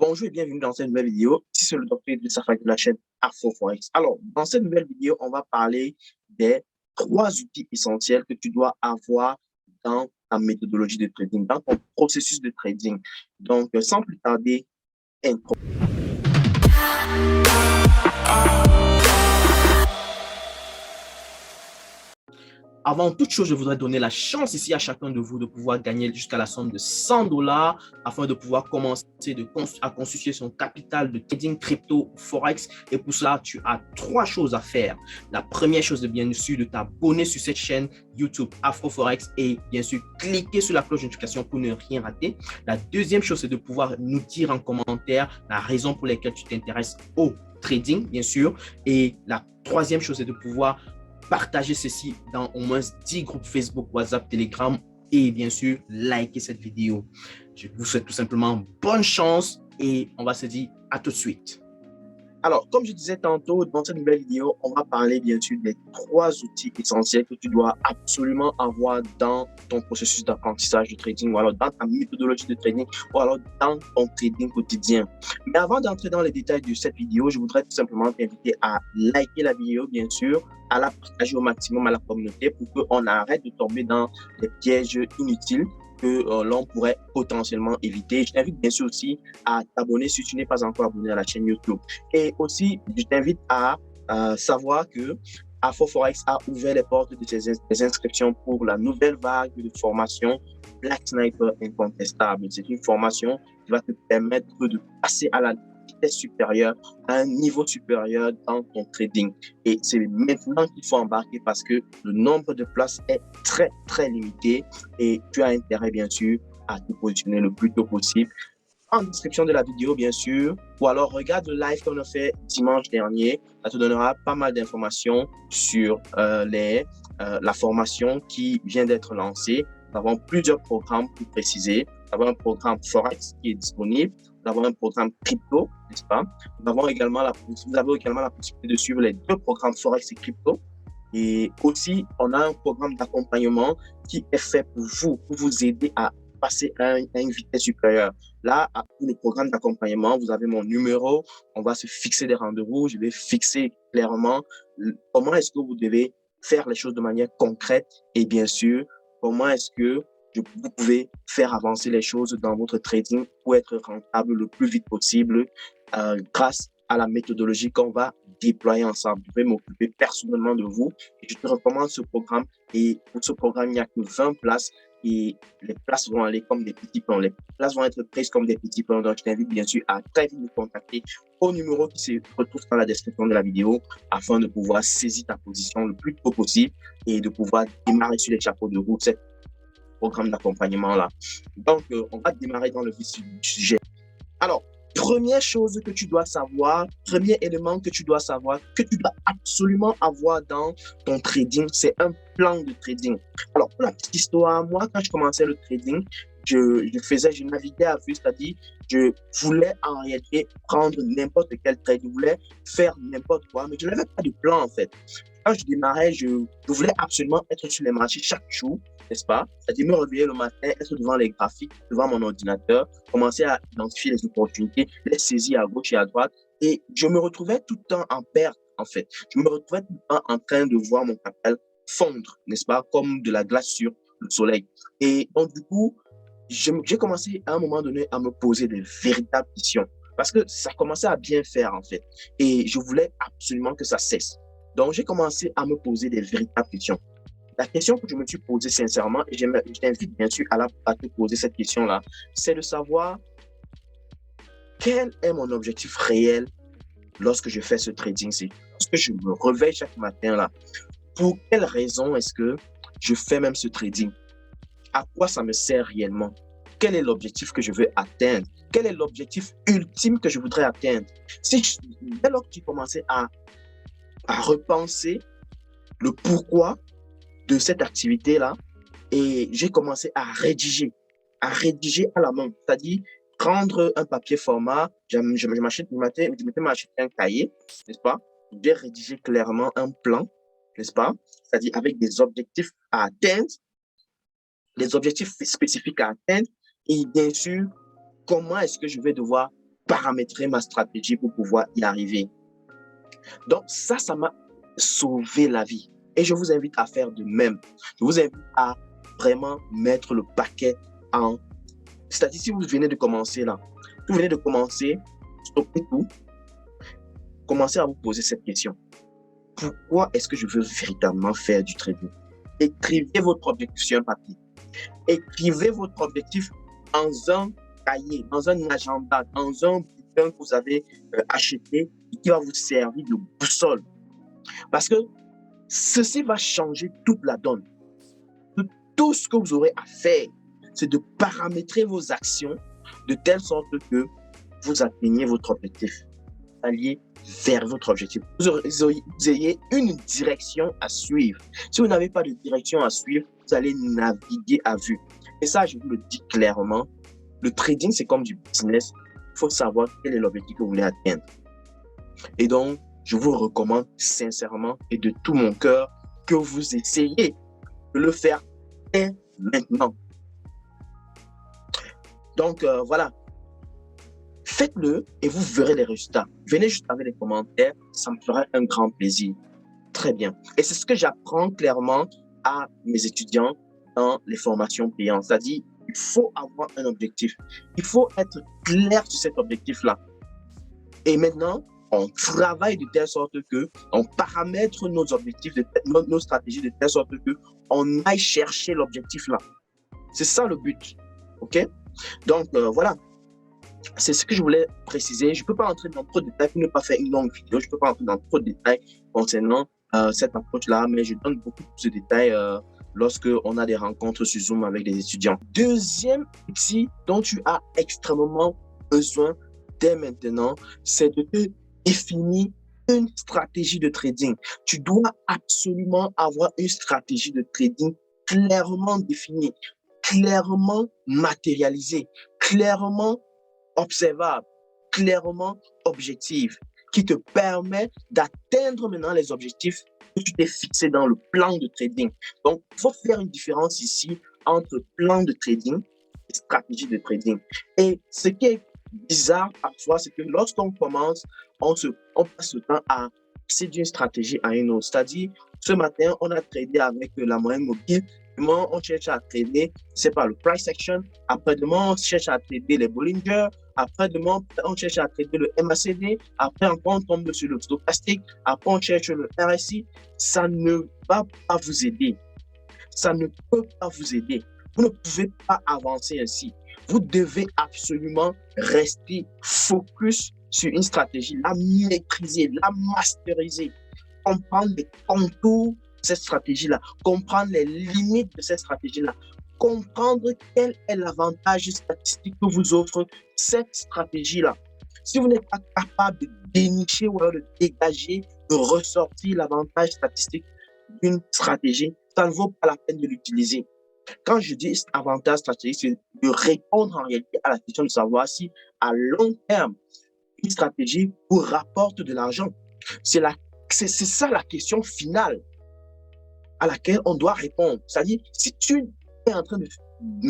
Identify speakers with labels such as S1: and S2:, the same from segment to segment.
S1: Bonjour et bienvenue dans cette nouvelle vidéo. Ici, c'est le docteur Idrissa Faye de la chaîne AfroForex. Alors, dans cette nouvelle vidéo, on va parler des 3 outils essentiels que tu dois avoir dans ta méthodologie de trading, dans ton processus de trading. Donc, sans plus tarder, intro. Avant toute chose, je voudrais donner la chance ici à chacun de vous de pouvoir gagner jusqu'à la somme de $100 afin de pouvoir commencer à constituer son capital de trading crypto forex. Et pour cela, tu as 3 choses à faire. La première chose est bien sûr de t'abonner sur cette chaîne YouTube AfroForex et bien sûr cliquer sur la cloche de notification pour ne rien rater. La deuxième chose, c'est de pouvoir nous dire en commentaire la raison pour laquelle tu t'intéresses au trading, bien sûr. Et la troisième chose, c'est de pouvoir partager ceci dans au moins 10 groupes Facebook, WhatsApp, Telegram et bien sûr, liker cette vidéo. Je vous souhaite tout simplement bonne chance et on va se dire à tout de suite. Alors, comme je disais tantôt, dans cette nouvelle vidéo, on va parler bien sûr des 3 outils essentiels que tu dois absolument avoir dans ton processus d'apprentissage de trading ou alors dans ta méthodologie de trading ou alors dans ton trading quotidien. Mais avant d'entrer dans les détails de cette vidéo, je voudrais tout simplement t'inviter à liker la vidéo, bien sûr, à la partager au maximum à la communauté pour qu'on arrête de tomber dans des pièges inutiles que l'on pourrait potentiellement éviter. Je t'invite bien sûr aussi à t'abonner si tu n'es pas encore abonné à la chaîne YouTube. Et aussi, je t'invite à savoir que AfroForex a ouvert les portes de ses inscriptions pour la nouvelle vague de formation Black Sniper Incontestable. C'est une formation qui va te permettre de passer à la vitesse supérieure, à un niveau supérieur dans ton trading. Et c'est maintenant qu'il faut embarquer parce que le nombre de places est très, très limité et tu as intérêt, bien sûr, à te positionner le plus tôt possible. En description de la vidéo, bien sûr, ou alors regarde le live qu'on a fait dimanche dernier. Ça te donnera pas mal d'informations sur la formation qui vient d'être lancée. Nous avons plusieurs programmes pour préciser. Nous avons un programme Forex qui est disponible. Nous avons un programme crypto, n'est-ce pas? Vous avez également la possibilité de suivre les 2 programmes Forex et crypto. Et aussi, on a un programme d'accompagnement qui est fait pour vous aider à passer à une vitesse supérieure. Là, pour le programme d'accompagnement, vous avez mon numéro, on va se fixer des rendez-vous, je vais fixer clairement comment est-ce que vous devez faire les choses de manière concrète et bien sûr, comment est-ce que vous pouvez faire avancer les choses dans votre trading pour être rentable le plus vite possible grâce à la méthodologie qu'on va déployer ensemble. Je vais m'occuper personnellement de vous et je te recommande ce programme. Et pour ce programme, il n'y a que 20 places et les places vont aller comme des petits pains. Les places vont être prises comme des petits pains. Donc, je t'invite bien sûr à très vite me contacter au numéro qui se retrouve dans la description de la vidéo afin de pouvoir saisir ta position le plus tôt possible et de pouvoir démarrer sur les chapeaux de roue ce programme d'accompagnement-là. Donc, on va démarrer dans le vif du sujet. Alors, première chose que tu dois savoir, premier élément que tu dois savoir, que tu dois absolument avoir dans ton trading, c'est un plan de trading. Alors, pour la petite histoire, moi, quand je commençais le trading, je naviguais à vue, c'est-à-dire, je voulais en réalité prendre n'importe quel trade, je voulais faire n'importe quoi, mais je n'avais pas de plan en fait. Quand je démarrais, je voulais absolument être sur les marchés chaque jour, n'est-ce pas? C'est-à-dire me réveiller le matin, être devant les graphiques, devant mon ordinateur, commencer à identifier les opportunités, les saisir à gauche et à droite. Et je me retrouvais tout le temps en perte, en fait. Je me retrouvais tout le temps en train de voir mon capital fondre, n'est-ce pas? Comme de la glace sur le soleil. Et donc, du coup, j'ai commencé à un moment donné à me poser des véritables questions parce que ça commençait à bien faire, en fait. Et je voulais absolument que ça cesse. Donc, j'ai commencé à me poser des véritables questions. La question que je me suis posée sincèrement, et je t'invite bien sûr à te poser cette question-là, c'est de savoir quel est mon objectif réel lorsque je fais ce trading-ci. Lorsque je me réveille chaque matin, là, pour quelle raison est-ce que je fais même ce trading? À quoi ça me sert réellement? Quel est l'objectif que je veux atteindre? Quel est l'objectif ultime que je voudrais atteindre? Dès lors que j'ai commencé à repenser le pourquoi de cette activité-là, et j'ai commencé à rédiger à la main, c'est-à-dire prendre un papier format, je m'étais m'acheter un cahier, n'est-ce pas? J'ai rédigé clairement un plan, n'est-ce pas? C'est-à-dire avec des objectifs à atteindre, des objectifs spécifiques à atteindre, et bien sûr, comment est-ce que je vais devoir paramétrer ma stratégie pour pouvoir y arriver. Donc ça m'a sauvé la vie. Et je vous invite à faire de même. Je vous invite à vraiment mettre le paquet en... C'est-à-dire, si vous venez de commencer là, stoppez tout, commencez à vous poser cette question. Pourquoi est-ce que je veux véritablement faire du trading? Écrivez votre objectif sur un papier. Écrivez votre objectif dans un cahier, dans un agenda, dans un bulletin que vous avez acheté et qui va vous servir de boussole. Parce que ceci va changer toute la donne. Tout ce que vous aurez à faire, c'est de paramétrer vos actions de telle sorte que vous atteignez votre objectif, alliez vers votre objectif. Vous ayez une direction à suivre. Si vous n'avez pas de direction à suivre, vous allez naviguer à vue. Et ça, je vous le dis clairement, le trading, c'est comme du business. Il faut savoir quel est l'objectif que vous voulez atteindre. Et donc, je vous recommande sincèrement et de tout mon cœur que vous essayez de le faire dès maintenant. Donc, voilà. Faites-le et vous verrez les résultats. Venez juste avec les commentaires, ça me fera un grand plaisir. Très bien. Et c'est ce que j'apprends clairement à mes étudiants dans les formations payantes. C'est-à-dire, il faut avoir un objectif. Il faut être clair sur cet objectif-là. Et maintenant, on travaille de telle sorte que on paramètre nos objectifs, nos stratégies de telle sorte que on aille chercher l'objectif là. C'est ça le but. OK? Donc, voilà. C'est ce que je voulais préciser. Je ne peux pas entrer dans trop de détails pour ne pas faire une longue vidéo. Je ne peux pas entrer dans trop de détails concernant cette approche-là, mais je donne beaucoup plus de détails lorsque on a des rencontres sur Zoom avec des étudiants. Deuxième outil dont tu as extrêmement besoin dès maintenant, c'est de te définir une stratégie de trading. Tu dois absolument avoir une stratégie de trading clairement définie, clairement matérialisée, clairement observable, clairement objective, qui te permet d'atteindre maintenant les objectifs que tu t'es fixé dans le plan de trading. Donc, il faut faire une différence ici entre plan de trading et stratégie de trading. Et ce qui est bizarre parfois, c'est que lorsqu'on commence, on passe le temps à passer d'une stratégie à une autre. C'est-à-dire, ce matin, on a tradé avec la moyenne mobile. Demain, on cherche à trader, c'est pas le price action. Après-demain, on cherche à trader les Bollinger. Après-demain, on cherche à trader le MACD. Après, encore, on tombe sur le stochastique. Après, on cherche le RSI. Ça ne va pas vous aider. Ça ne peut pas vous aider. Vous ne pouvez pas avancer ainsi. Vous devez absolument rester focus sur une stratégie, la maîtriser, la masteriser, comprendre les contours de cette stratégie-là, comprendre les limites de cette stratégie-là, comprendre quel est l'avantage statistique que vous offre cette stratégie-là. Si vous n'êtes pas capable de dénicher ou alors de dégager, de ressortir l'avantage statistique d'une stratégie, ça ne vaut pas la peine de l'utiliser. Quand je dis avantage stratégique, c'est de répondre en réalité à la question de savoir si à long terme, une stratégie vous rapporte de l'argent. C'est ça la question finale à laquelle on doit répondre. C'est-à-dire, si tu es en train de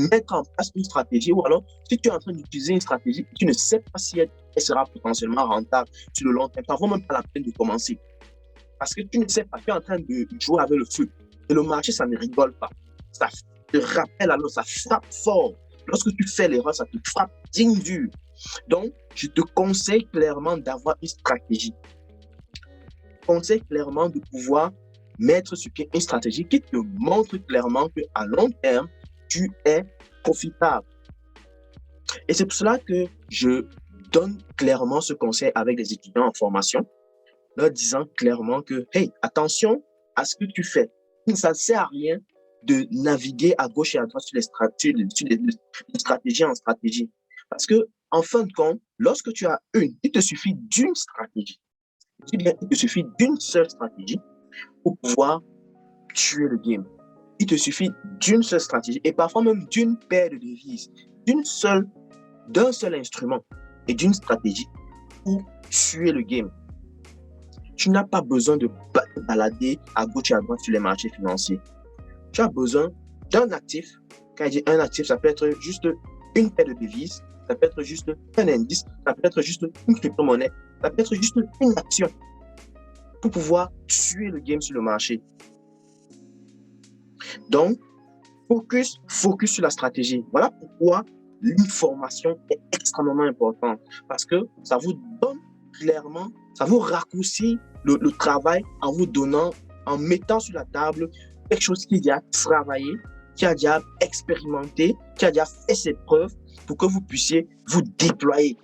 S1: mettre en place une stratégie ou alors si tu es en train d'utiliser une stratégie, tu ne sais pas si elle sera potentiellement rentable sur le long terme, ça ne vaut même pas la peine de commencer. Parce que tu ne sais pas, tu es en train de jouer avec le feu. Et le marché, ça ne rigole pas. Ça te rappelle alors, ça frappe fort. Lorsque tu fais l'erreur, ça te frappe digne dur. Donc, je te conseille clairement d'avoir une stratégie. Je te conseille clairement de pouvoir mettre sur pied une stratégie qui te montre clairement qu'à long terme, tu es profitable. Et c'est pour cela que je donne clairement ce conseil avec les étudiants en formation, leur disant clairement que, hey, attention à ce que tu fais. Ça ne sert à rien de naviguer à gauche et à droite sur les stratégies en stratégie. Parce que, en fin de compte, lorsque tu as il te suffit d'une stratégie. Il te suffit d'une seule stratégie pour pouvoir tuer le game. Il te suffit d'une seule stratégie et parfois même d'une paire de devises, d'un seul instrument et d'une stratégie pour tuer le game. Tu n'as pas besoin de balader à gauche et à droite sur les marchés financiers. Tu as besoin d'un actif. Quand je dis un actif, ça peut être juste une paire de devises ça peut être juste un indice, ça peut être juste une crypto-monnaie, ça peut être juste une action pour pouvoir tuer le game sur le marché. Donc, focus sur la stratégie. Voilà pourquoi l'information est extrêmement importante parce que ça vous donne clairement, ça vous raccourcit le travail en vous donnant, en mettant sur la table quelque chose qui a déjà travaillé, qui a déjà expérimenté, qui a déjà fait ses preuves pour que vous puissiez vous déployer.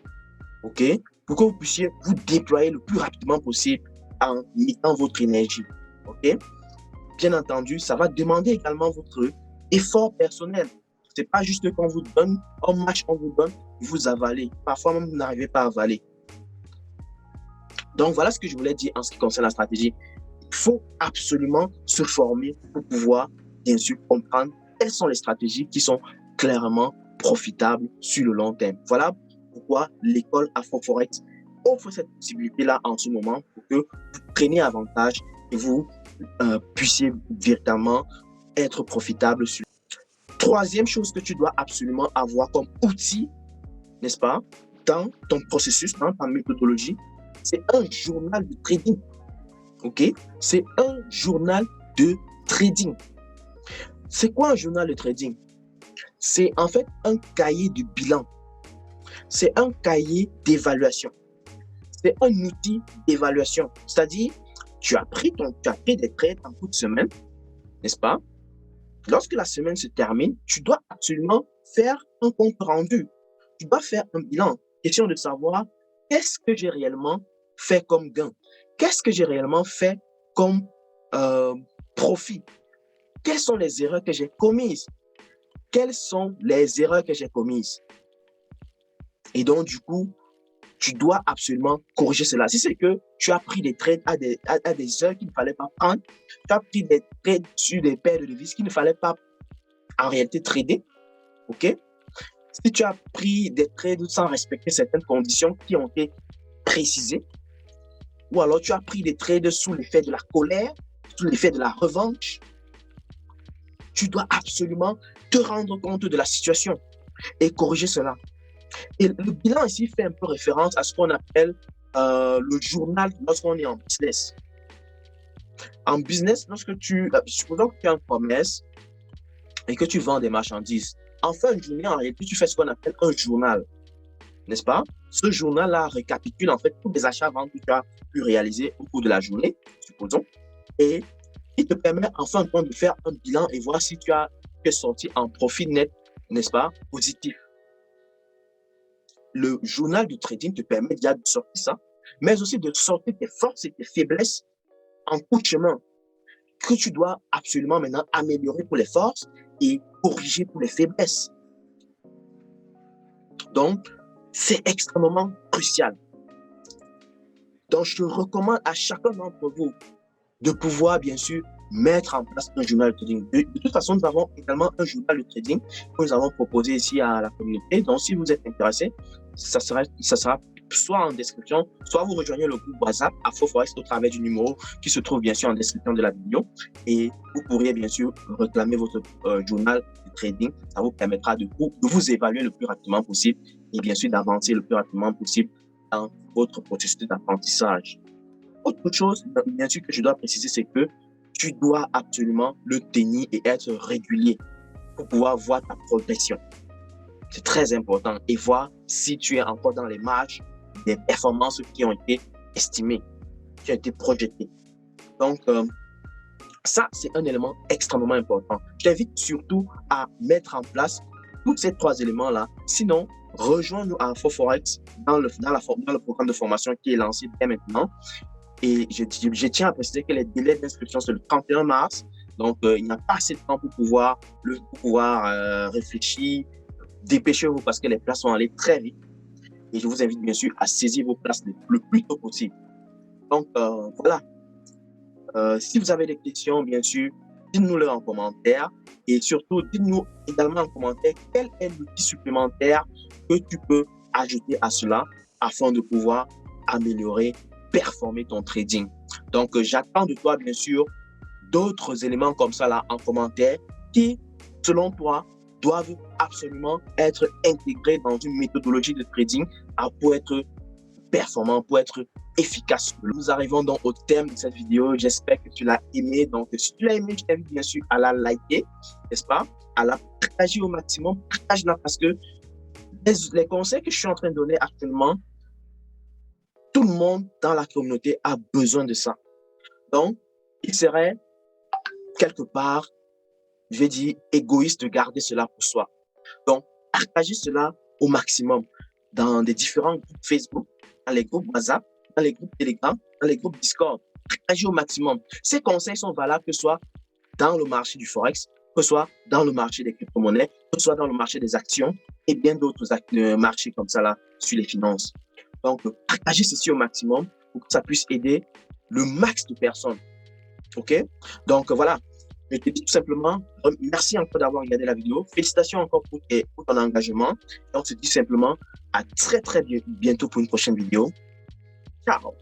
S1: OK? Pour que vous puissiez vous déployer le plus rapidement possible en mettant votre énergie. OK? Bien entendu, ça va demander également votre effort personnel. Ce n'est pas juste qu'on vous donne, un match on vous donne, vous avalez. Parfois même, vous n'arrivez pas à avaler. Donc, voilà ce que je voulais dire en ce qui concerne la stratégie. Il faut absolument se former pour pouvoir, bien sûr, comprendre quelles sont les stratégies qui sont clairement profitables sur le long terme. Voilà pourquoi l'école AfroForex offre cette possibilité-là en ce moment pour que vous preniez avantage et vous puissiez véritablement être profitable sur. Troisième chose que tu dois absolument avoir comme outil, n'est-ce pas, dans ton processus, dans ta méthodologie, c'est un journal de trading. OK? C'est un journal de trading. C'est quoi un journal de trading? C'est en fait un cahier de bilan. C'est un cahier d'évaluation. C'est un outil d'évaluation. C'est-à-dire, tu as pris des trades en cours de semaine, n'est-ce pas? Lorsque la semaine se termine, tu dois absolument faire un compte rendu. Tu dois faire un bilan. Question de savoir qu'est-ce que j'ai réellement fait comme gain? Qu'est-ce que j'ai réellement fait comme profit? Quelles sont les erreurs que j'ai commises? Quelles sont les erreurs que j'ai commises? Et donc, du coup, tu dois absolument corriger cela. Si c'est que tu as pris des trades à des heures qu'il ne fallait pas prendre, tu as pris des trades sur des paires de devises qu'il ne fallait pas en réalité trader, ok? Si tu as pris des trades sans respecter certaines conditions qui ont été précisées, ou alors tu as pris des trades sous l'effet de la colère, sous l'effet de la revanche, tu dois absolument te rendre compte de la situation et corriger cela. Et le bilan ici fait un peu référence à ce qu'on appelle le journal lorsqu'on est en business. En business, supposons que tu as un commerce et que tu vends des marchandises. En fin de journée, en réalité, tu fais ce qu'on appelle un journal, n'est-ce pas? Ce journal-là récapitule en fait tous les achats-ventes que tu as pu réaliser au cours de la journée, supposons, et il te permet en fin de compte de faire un bilan et voir si tu es sorti en profit net, n'est-ce pas, positif. Le journal du trading te permet déjà de sortir ça, mais aussi de sortir tes forces et tes faiblesses en cours de chemin que tu dois absolument maintenant améliorer pour les forces et corriger pour les faiblesses. Donc, c'est extrêmement crucial. Donc, je recommande à chacun d'entre vous de pouvoir, bien sûr, mettre en place un journal de trading. De toute façon, nous avons également un journal de trading que nous avons proposé ici à la communauté. Donc, si vous êtes intéressé, ça sera soit en description, soit vous rejoignez le groupe WhatsApp AfroForex au travers du numéro qui se trouve bien sûr en description de la vidéo. Et vous pourrez bien sûr réclamer votre journal de trading. Ça vous permettra de vous évaluer le plus rapidement possible et bien sûr d'avancer le plus rapidement possible dans votre processus d'apprentissage. Autre chose, bien sûr, que je dois préciser, c'est que tu dois absolument le tenir et être régulier pour pouvoir voir ta progression. C'est très important et voir si tu es encore dans les marges des performances qui ont été estimées, qui ont été projetées. Donc, ça, c'est un élément extrêmement important. Je t'invite surtout à mettre en place tous ces trois éléments-là. Sinon, rejoins-nous à AfroForex dans le programme de formation qui est lancé dès maintenant. Et je tiens à préciser que les délais d'inscription, c'est le 31 mars. Donc, il n'y a pas assez de temps pour pouvoir réfléchir. Dépêchez-vous parce que les places sont allées très vite. Et je vous invite bien sûr à saisir vos places le plus tôt possible. Donc, voilà. Si vous avez des questions, bien sûr, dites-nous-les en commentaire. Et surtout, dites-nous également en commentaire quel est l'outil supplémentaire que tu peux ajouter à cela afin de pouvoir améliorer, performer ton trading. Donc, j'attends de toi, bien sûr, d'autres éléments comme ça là en commentaire qui, selon toi, doivent absolument être intégrés dans une méthodologie de trading pour être performant, pour être efficace. Nous arrivons donc au terme de cette vidéo. J'espère que tu l'as aimé. Donc, si tu l'as aimé, je t'invite bien sûr à la liker, n'est-ce pas? À la partager au maximum. Partage-la parce que les conseils que je suis en train de donner actuellement, tout le monde dans la communauté a besoin de ça. Donc, il serait quelque part, je vais dire, égoïste de garder cela pour soi. Donc, partagez cela au maximum dans des différents groupes Facebook, dans les groupes WhatsApp, dans les groupes Telegram, dans les groupes Discord. Partagez au maximum. Ces conseils sont valables que ce soit dans le marché du Forex, que ce soit dans le marché des crypto-monnaies, que ce soit dans le marché des actions et bien d'autres marchés comme ça là sur les finances. Donc, partagez ceci au maximum pour que ça puisse aider le max de personnes. OK? Donc, voilà. Je te dis tout simplement, merci encore d'avoir regardé la vidéo. Félicitations encore pour ton engagement. Et on se dit simplement à très, très bientôt pour une prochaine vidéo. Ciao!